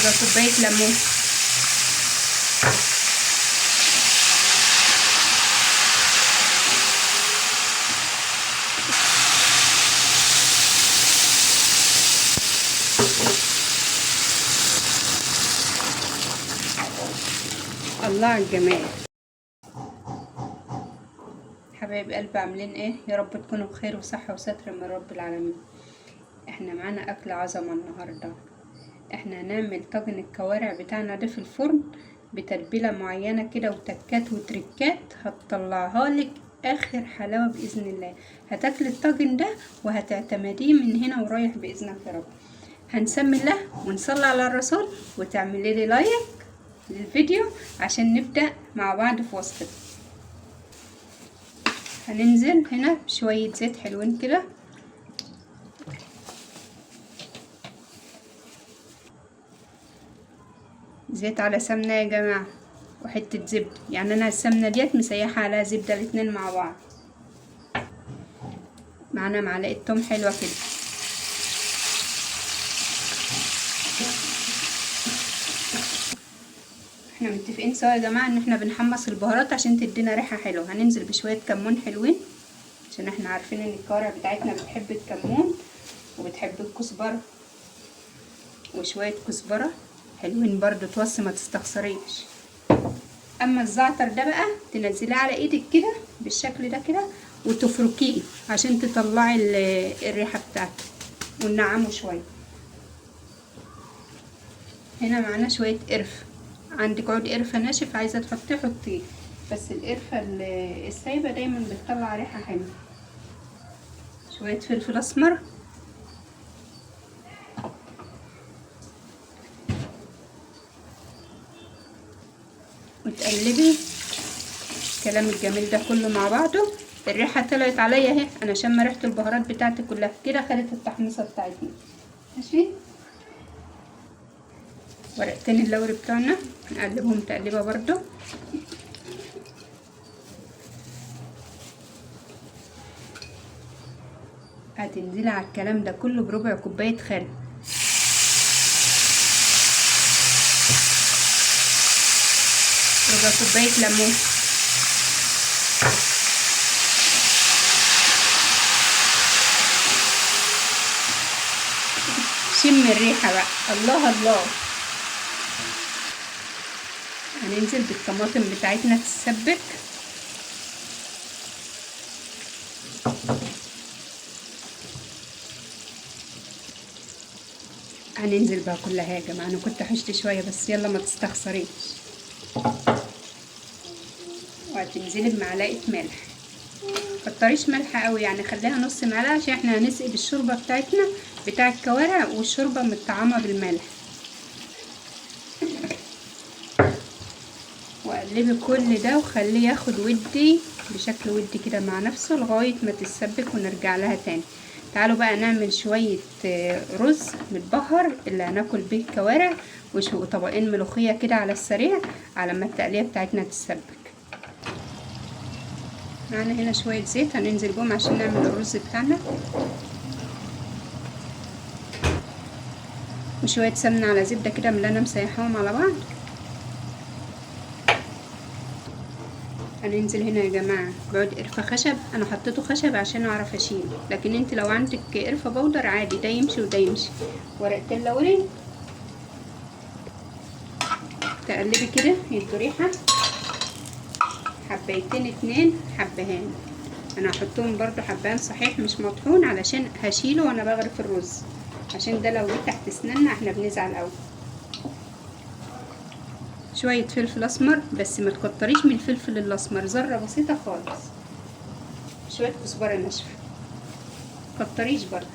ربع كوبايه ليمون، الله على الجمال. حبايب قلبي عاملين ايه؟ يا رب تكونوا بخير وصحة وستر من رب العالمين. احنا معانا اكل عظمة النهاردة. احنا هنعمل طاجن الكوارع بتاعنا ده في الفرن بتتبيلة معينة كده وتكات وتركات هتطلعها لك اخر حلاوة باذن الله. هتاكل الطاجن ده وهتعتمديه من هنا ورايح باذنك يا رب. هنسمي الله ونصلي على الرسول وتعملي لي لايك للفيديو عشان نبدأ مع بعض في وصفته. هننزل هنا بشوية زيت حلوين كده، زيت على سمنة يا جماعة وحتة زبدة، يعني انا السمنة ديت مسيحة على زبدة الاتنين مع بعض. معانا معلقة توم حلوة كده، احنا متفقين سوا يا جماعة ان احنا بنحمص البهارات عشان تدينا ريحة حلوة. هننزل بشوية كمون حلوين عشان احنا عارفين ان الكوارع بتاعتنا بتحب الكمون وبتحب الكزبرة، وشوية كزبرة حلوين برضو توصي ما تستخسريش. اما الزعتر ده بقى تنزليه على ايدك كده بالشكل ده كده وتفركيه عشان تطلعي الريحة بتاعته وننعمه شوية. هنا معانا شوية قرفة، عندك عود قرفة ناشف عايزة تحطيه حطيه، بس القرفة السايبة دايما بتطلع ريحة حلوة. شوية فلفل اسمر، وتقلبي الكلام الجميل ده كله مع بعضه. الريحة طلعت عليا اهي، انا شامه ريحة البهارات بتاعتي كلها كده، خدت التحميصة بتاعتنا. ماشي، ورقتين اللوري بتوعنا نقلبهم تقليبه برضو. هتنزلي على الكلام ده كله بربع كوبايه خل، ربع كوبايه ليمون، شم الريحه بقى، الله الله. هننزل بالطماطم بتاعتنا تتسبك، هننزل بقى كلها يا جماعه. انا كنت حشت شويه بس يلا ما تستخسريش. وهتنزلي بمعلقه ملح، مكتريش ملح قوي يعني خليها نص معلقه عشان احنا هنسقي بالشوربه بتاعتنا بتاع الكوارع والشوربه متطعمه بالملح. وقلبي كل ده وخليه ياخد ودي بشكل ودي كده مع نفسه لغايه ما تتسبك ونرجع لها تاني. تعالوا بقى نعمل شويه رز متبهر اللي هناكل بيه الكوارع، وطبقين ملوخيه كده على السريع على ما التقليه بتاعتنا تتسبك. معانا هنا شويه زيت هننزل بهم عشان نعمل الرز بتاعنا، وشويه سمنه على زبده كده من اللي انا مسيحاهم على بعض. هننزل هنا يا جماعه بعود قرفه خشب، انا حطيته خشب عشان اعرف اشيله، لكن انت لو عندك قرفه بودر عادي ده يمشي وده يمشي. ورقتين لوري تقلبي كده يدوا ريحه، حبايتين اتنين حبهان، انا هحطهم برضو حبهان صحيح مش مطحون علشان هشيله وانا بغرف الرز، عشان ده لو جه تحت اسناننا احنا بنزعل قوي. شويه فلفل اسمر بس ما تكتريش من الفلفل الاسمر، ذره بسيطه خالص. شويه كزبره ناشفه مكتريش برضو.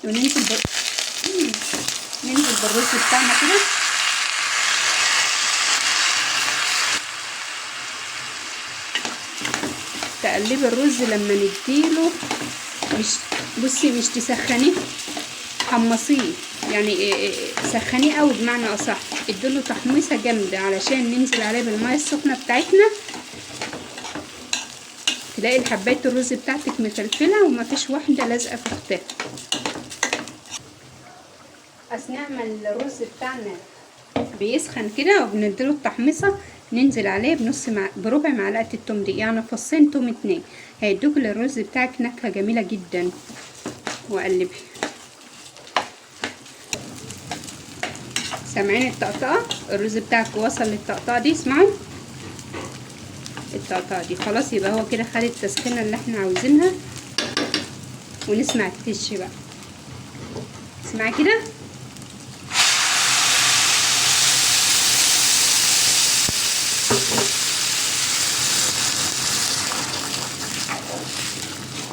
وننزل ننزل بالرز بتاعنا كده، تقلبي الرز لما نديله مش بصي مش تسخنيه، حمصيه يعني سخنيه قوي بمعنى اصح، اديله تحميصه جامده علشان ننزل عليه بالميه السخنه بتاعتنا تلاقي حبايه الرز بتاعتك مفلفله ومفيش واحده لازقه في اختها. اثناء ما الرز بتاعنا بيسخن كده وبنديله التحميصه، ننزل عليه بربع معلقه التوم دي، يعني فصين توم 2، هيدوك للرز بتاعك نكهه جميله جدا. وقلبي. سامعين الطقطقه؟ الرز بتاعك وصل للطقطقه دي، اسمعوا الطقطقه دي. خلاص يبقى هو كده خد التسخينه اللي احنا عاوزينها. ونسمع التش بقى، اسمعي كده.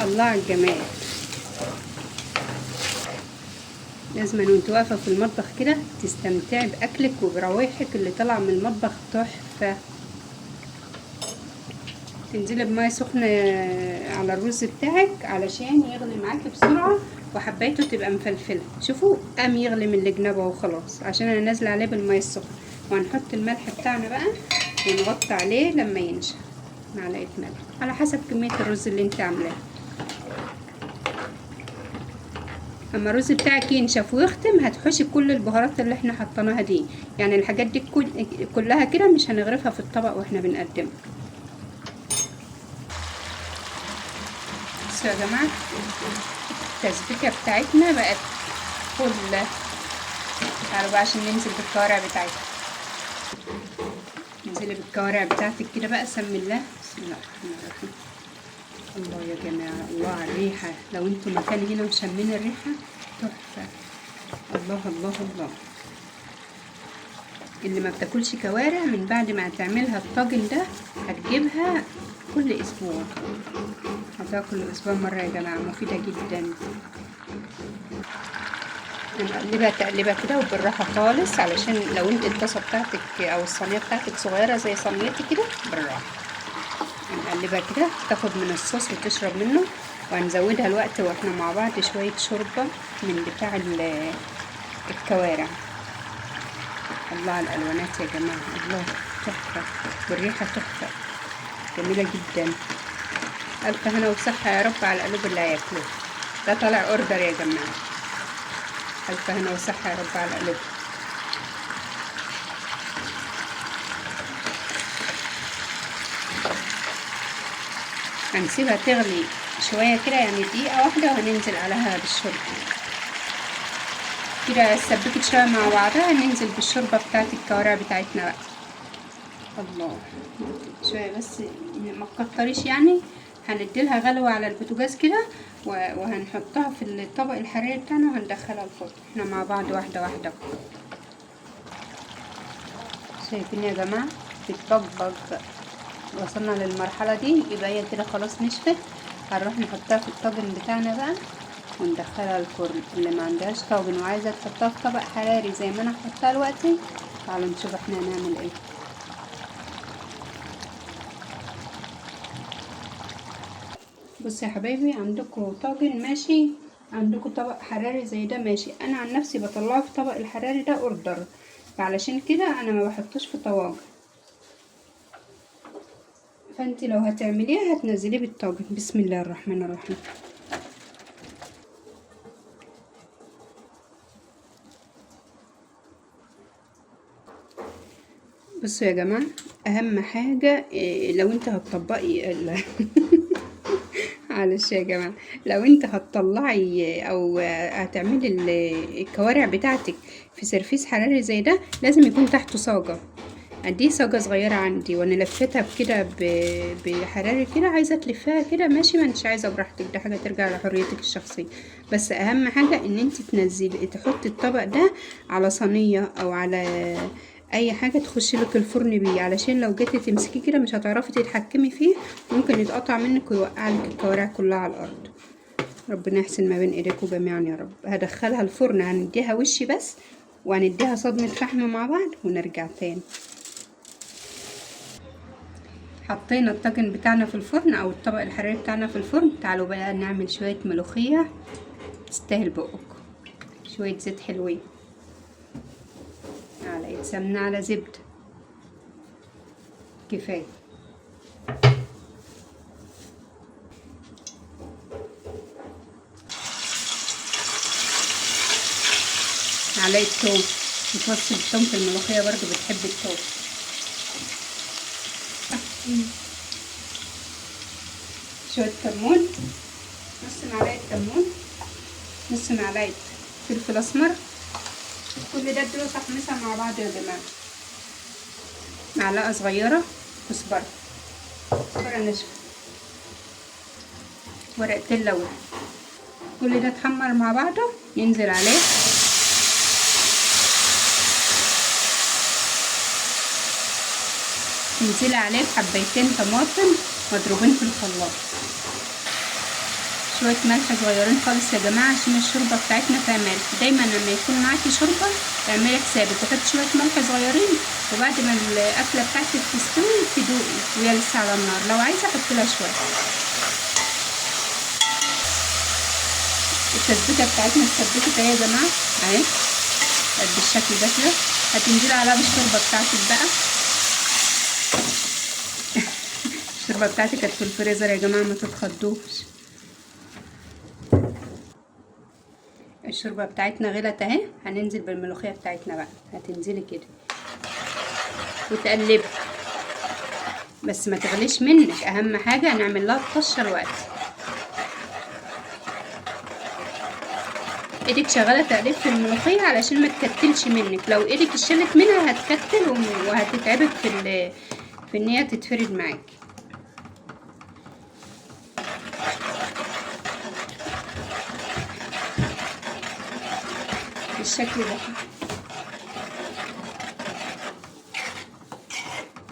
الله على الجمال. لازم وانت واقفه في المطبخ كده تستمتعي باكلك وبروايحك اللي طالعه من المطبخ تحفه. تنزلي بميه سخنه على الرز بتاعك علشان يغلي معاكي بسرعه وحبايته تبقى مفلفله. شوفوا قام يغلي من الجناب اهو خلاص، عشان انا نازله عليه بالميه السخنه. وهنحط الملح بتاعنا بقى ونغطي عليه لما ينشف، معلقه ملح على حسب كميه الرز اللي انت عاملاه. اما الرز بتاعك ينشف ويختم هتحشي كل البهارات اللي احنا حطيناها دي، يعني الحاجات دي كلها كده مش هنغرفها في الطبق واحنا بنقدمها. بصوا يا جماعه التسبيكه بتاعتنا بقت فله. تعالوا بقى عشان ننزل بالكوارع بتاعتنا. انزلي بالكوارع بتاعتك كده بقى، سمي الله. بسم الله الرحمن الرحيم. الله يا جماعه، الله على الريحه. لو انتوا مكان هنا وشمين الريحه تحفه. الله الله الله. اللي ما بتاكلش كوارع من بعد ما هتعملها الطاجن ده هتجيبها كل اسبوع. هتاكل الاسبوع مره يا جماعه، مفيده جدا. هنقلبها تقليبه كده وبالراحه خالص، علشان لو انت الطاسه بتاعتك او الصينيه بتاعتك صغيره زي صينيتي كده بالراحه. هنقلبها كده تاخد من الصوص وتشرب منه. وهنزودها الوقت واحنا مع بعض شويه شوربه من بتاع الكوارع. الله على الالوانات يا جماعه، الله تحفه والريحه تحفه جميله جدا. الف هنا وصحه يا رب على القلوب اللي هياكلوه. ده طالع اوردر يا جماعه. الف هنا وصحه يا رب على القلوب. هنسيبها تغلي شويه كده، يعني دقيقه واحده، وهننزل عليها بالشوربه كده. سبكت شويه مع بعضها، ننزل بالشوربه بتاعت الكوارع بتاعتنا بقى. الله شويه بس، ما تكتريش يعني. هنديلها غلوه على البوتاجاز كده وهنحطها في الطبق الحراري بتاعنا وهندخلها الفرن. احنا مع بعض واحده واحده. شايفين يا جماعه بتطبق. وصلنا للمرحله دي يبقى هي كده خلاص نشفت. هنروح نحطها في الطاجن بتاعنا بقى وندخلها الفرن. اللي ما عندهاش طاجن وعايزه تحطها في طبق حراري زي ما انا هحطها دلوقتي، تعالوا نشوف احنا هنعمل ايه. بصوا يا حبايبي، عندكم طاجن ماشي، عندكم طبق حراري زي ده ماشي. انا عن نفسي بطلعه في طبق الحراري ده اوردر، فعلشان كده انا ما بحطوش في طواجن. فانت لو هتعمليها هتنزليه بالطاجن. بسم الله الرحمن الرحيم. بصوا يا جماعه، اهم حاجه لو انت هتطبقي معلش يا جماعه، لو انت هتطلعي او هتعملي الكوارع بتاعتك في سرفيس حراري زي ده، لازم يكون تحته صاجه. دي صاجه صغيره عندي وانا لفتها كده بحراري كده. عايزه تلفها كده ماشي، ما انتش عايزه براحتك، ده حاجه ترجع لحريتك الشخصيه. بس اهم حاجه ان انت تنزلي تحطي الطبق ده على صينيه او على اي حاجه تخشي لك الفرن بيه، علشان لو جيتي تمسكيه كده مش هتعرفي تتحكمي فيه، ممكن يتقطع منك ويوقع لك الكوارع كلها على الارض. ربنا يحسن ما بين ايديكم جميعا يا رب. هدخلها الفرن، هنديها وش بس وهنديها صدمه فحم مع بعض ونرجع تاني. حطينا الطاجن بتاعنا في الفرن او الطبق الحراري بتاعنا في الفرن. تعالوا بقى نعمل شويه ملوخيه تستاهل بقكم. شويه زيت حلوين، معلقه سمنه على زبده كفايه. معلقة توم، بتوصل التوم في الملوخية برضو بتحب التوم. شوية كمون، نص معلقة كمون، نص معلقة فلفل اسمر. كل ده اديله تحميصة مع بعض يا جماعة. معلقة صغيرة كزبرة، كزبرة ناشفة، ورقتين لورا. كل ده اتحمر مع بعضه، ينزل عليه تنزلي عليه حبيتين طماطم مضروبين في الخلاط، شويه ملح صغيرين خالص يا جماعه عشان الشوربه بتاعتنا فيها ملح. دايما لما يكون معاكي شوربه اعملي حسابك تحطي شويه ملح صغيرين، وبعد ما الاكله بتاعتك تستوي تدوقي وهي لسه على النار. لو عايزه حطي لها شويه. التسبيكه بتاعتنا اتسبكت اهي يا جماعه اهي بالشكل ده كده. هتنزلي عليها بالشوربه بتاعتك بقى. الشوربه بتاعتي كانت في الفريزر يا جماعه، ما تتخضوش. الشوربه بتاعتنا غلت اهي. هننزل بالملوخيه بتاعتنا بقى. هتنزلي كده وتقلبي بس ما تغليش منك. اهم حاجه هنعمل لها الطشه الوقت. ايدك شغاله تقليب في الملوخيه علشان ما تكتلش منك. لو ايدك اتشلت منها هتكتل وهتتعبك في ان هي تتفرد معاكي. بالشكل ده.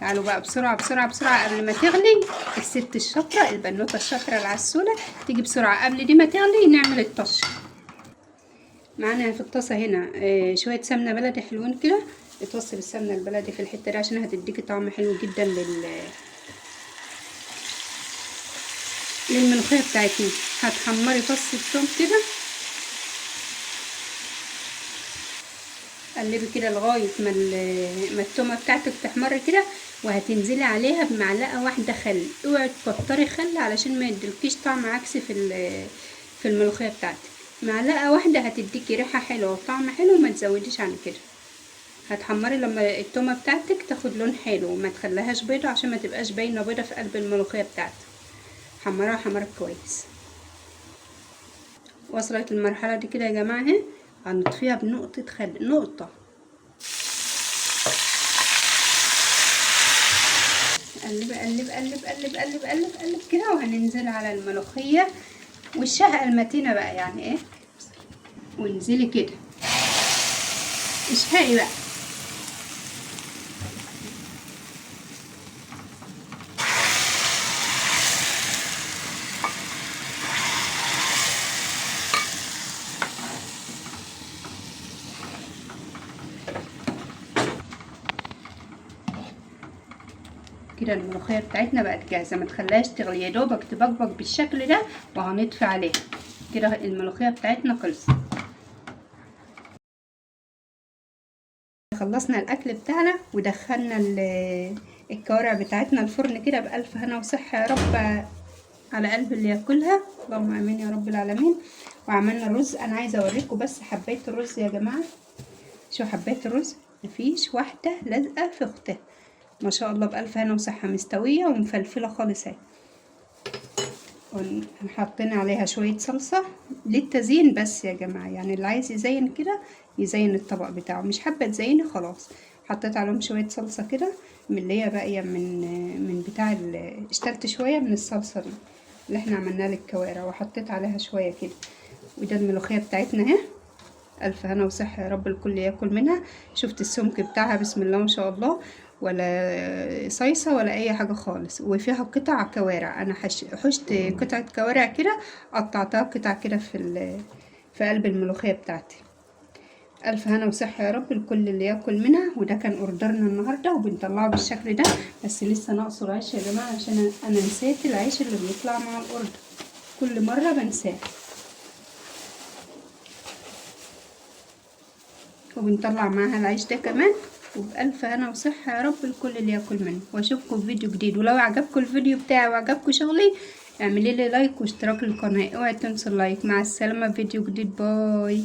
تعالوا بقى بسرعه بسرعه بسرعه قبل ما تغلي. الست الشاطره البنوته الشاطره العسوله تيجي بسرعه قبل دي ما تغلي نعمل الطشه. معانا في الطاسه هنا شويه سمنه بلدي حلوين كده. اتوصل السمنه البلدي في الحته دي عشان هتديكي طعم حلو جدا للملوخيه بتاعتنا. هتحمري فص الثوم كده، قلبي كده لغايه ما التومه بتاعتك تحمر كده، وهتنزلي عليها بمعلقه واحده خل. اوعي تكتري خل علشان ما يديلكيش طعم عكسي في الملوخيه بتاعتك. معلقه واحده هتديكي ريحه حلوه وطعم حلو، ما تزوديش عن كده. هتحمري لما التومه بتاعتك تاخد لون حلو، وما تخليهاش بيضه عشان ما تبقاش باينه بيضه في قلب الملوخيه بتاعتك. حمرها حمر كويس. وصلت المرحله دي كده يا جماعه اهي. هنطفيها بنقطه خل، نقطه. قلب قلب قلب قلب قلب قلب قلب كده. وهننزل على الملوخيه والشهقه المتينه بقى يعني ايه. وانزلي كده اشهقي بقى. كده الملوخيه بتاعتنا بقت جاهزه. ما تخليهاش تغلي، يا دوبك تبقبق بالشكل ده وهنطفي عليها كده. الملوخيه بتاعتنا خلصت. خلصنا الاكل بتاعنا ودخلنا الكوارع بتاعتنا الفرن كده بألف هنا وصحه يا رب على قلب اللي ياكلها. اللهم امين يا رب العالمين. وعملنا الرز. انا عايزه اوريكم بس حبايه الرز يا جماعه. شو حبايه الرز، مفيش واحده لازقه في اختها ما شاء الله. بألف هنا وصحه، مستويه ومفلفله خالص اهي. حطينا عليها شويه صلصه للتزيين بس يا جماعه. يعني اللي عايز يزين كده يزين الطبق بتاعه، مش حابه تزيني خلاص. حطيت عليهم شويه صلصه كده من اللي هي باقيه من بتاع اشتريت شويه من الصلصه دي اللي احنا عملناها للكوارع، وحطيت عليها شويه كده. وده الملوخيه بتاعتنا اهي. الف هنا وصحه يا رب الكل ياكل منها. شفت السمك بتاعها بسم الله ما شاء الله، ولا صيصه ولا اي حاجه خالص. وفيها قطع كوارع. انا حشت قطعه كوارع كده، قطعتها قطع كده في قلب الملوخيه بتاعتي. الف هنا وصحه يا رب الكل اللي ياكل منها. وده كان اوردرنا النهارده وبنطلعه بالشكل ده. بس لسه ناقصه العيش يا جماعه عشان انا نسيت العيش اللي بيطلع مع الاوردر، كل مره بنساه. وبنطلع معاها العيش ده كمان. وبألف هنا وصحة يا رب الكل اللي ياكل منه. واشوفكم في فيديو جديد. ولو عجبكم الفيديو بتاعي وعجبكم شغلي اعملي لي لايك واشتراك للقناة. اوعي تنسوا اللايك. مع السلامة في فيديو جديد. باي.